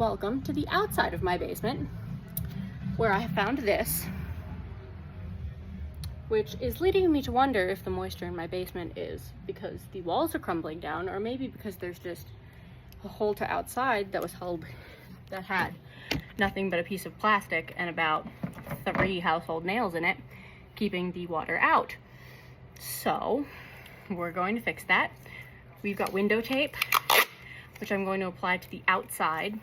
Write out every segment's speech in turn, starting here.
Welcome to the outside of my basement, where I have found this, which is leading me to wonder if the moisture in my basement is because the walls are crumbling down, or maybe because there's just a hole to outside that was held, that had nothing but a piece of plastic and about 3 household nails in it, keeping the water out. So we're going to fix that. We've got window tape, which I'm going to apply to the outside.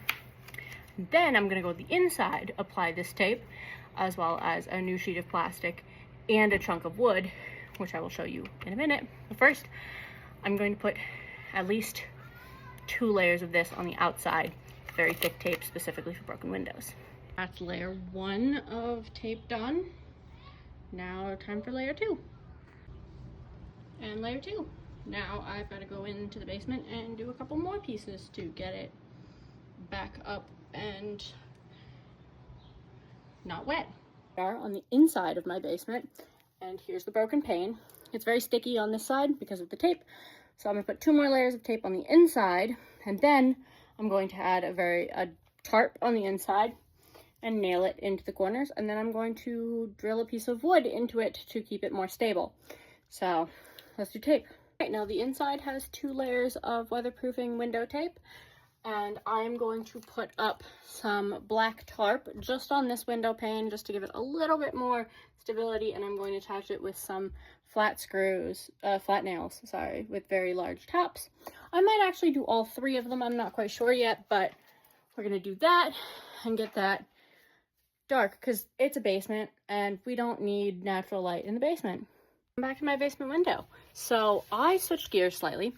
Then I'm going to go to the inside, apply this tape, as well as a new sheet of plastic and a chunk of wood, which I will show you in a minute. But first, I'm going to put at least 2 layers of this on the outside, very thick tape specifically for broken windows. That's layer 1 of tape done. Now time for layer 2. And layer 2. Now I've got to go into the basement and do a couple more pieces to get it back up and not wet. We are on the inside of my basement, and here's the broken pane. It's very sticky on this side because of the tape, so I'm going to put 2 more layers of tape on the inside, and then I'm going to add a tarp on the inside and nail it into the corners, and then I'm going to drill a piece of wood into it to keep it more stable. So let's do tape. Right, now the inside has 2 layers of weatherproofing window tape, and I'm going to put up some black tarp just on this window pane just to give it a little bit more stability, and I'm going to attach it with some flat nails, with very large tops. I might actually do all 3 of them, I'm not quite sure yet, but we're going to do that and get that dark because it's a basement and we don't need natural light in the basement. Back to my basement window. So I switched gears slightly.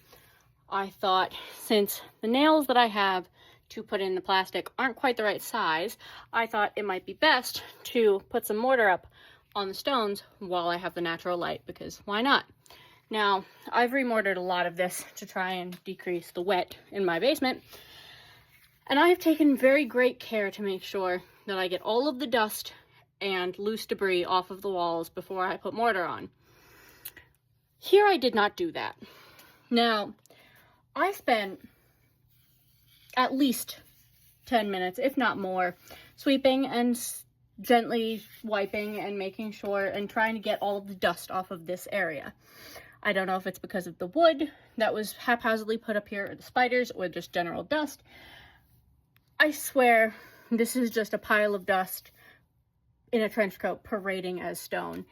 I thought, since the nails that I have to put in the plastic aren't quite the right size, I thought it might be best to put some mortar up on the stones while I have the natural light, because why not? Now, I've remortared a lot of this to try and decrease the wet in my basement, and I have taken very great care to make sure that I get all of the dust and loose debris off of the walls before I put mortar on. Here I did not do that. Now, I spent at least 10 minutes, if not more, sweeping and gently wiping and making sure and trying to get all of the dust off of this area. I don't know if it's because of the wood that was haphazardly put up here, or the spiders, or just general dust. I swear this is just a pile of dust in a trench coat parading as stone,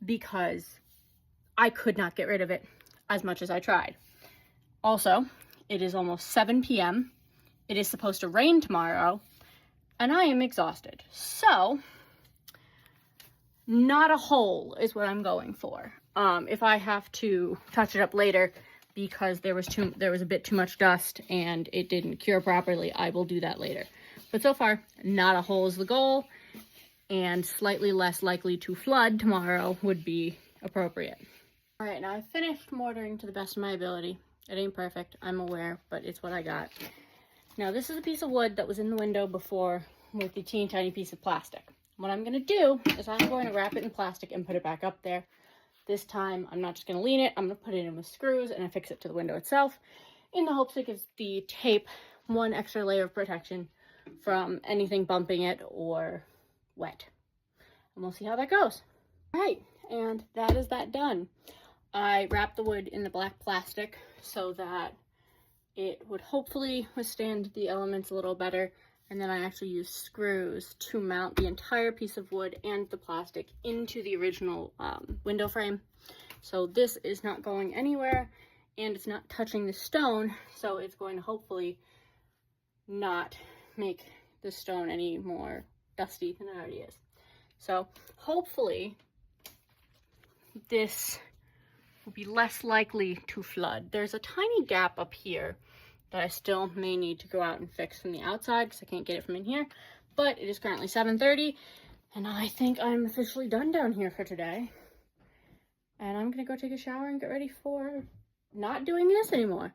because I could not get rid of it as much as I tried. Also, it is almost 7 p.m. It is supposed to rain tomorrow, and I am exhausted. So, not a hole is what I'm going for. If I have to touch it up later because there was a bit too much dust and it didn't cure properly, I will do that later. But so far, not a hole is the goal, and slightly less likely to flood tomorrow would be appropriate. All right, now I've finished mortaring to the best of my ability. It ain't perfect, I'm aware, but it's what I got. Now, this is a piece of wood that was in the window before with the teeny tiny piece of plastic. What I'm going to do is I'm going to wrap it in plastic and put it back up there. This time, I'm not just going to lean it, I'm going to put it in with screws and affix it to the window itself in the hopes it gives the tape 1 extra layer of protection from anything bumping it or wet. And we'll see how that goes. All right, and that is that done. I wrapped the wood in the black plastic so that it would hopefully withstand the elements a little better, and then I actually used screws to mount the entire piece of wood and the plastic into the original window frame. So this is not going anywhere, and it's not touching the stone, so it's going to hopefully not make the stone any more dusty than it already is. So hopefully this will be less likely to flood. There's a tiny gap up here that I still may need to go out and fix from the outside because I can't get it from in here, but it is currently 7:30 and I think I'm officially done down here for today, and I'm gonna go take a shower and get ready for not doing this anymore.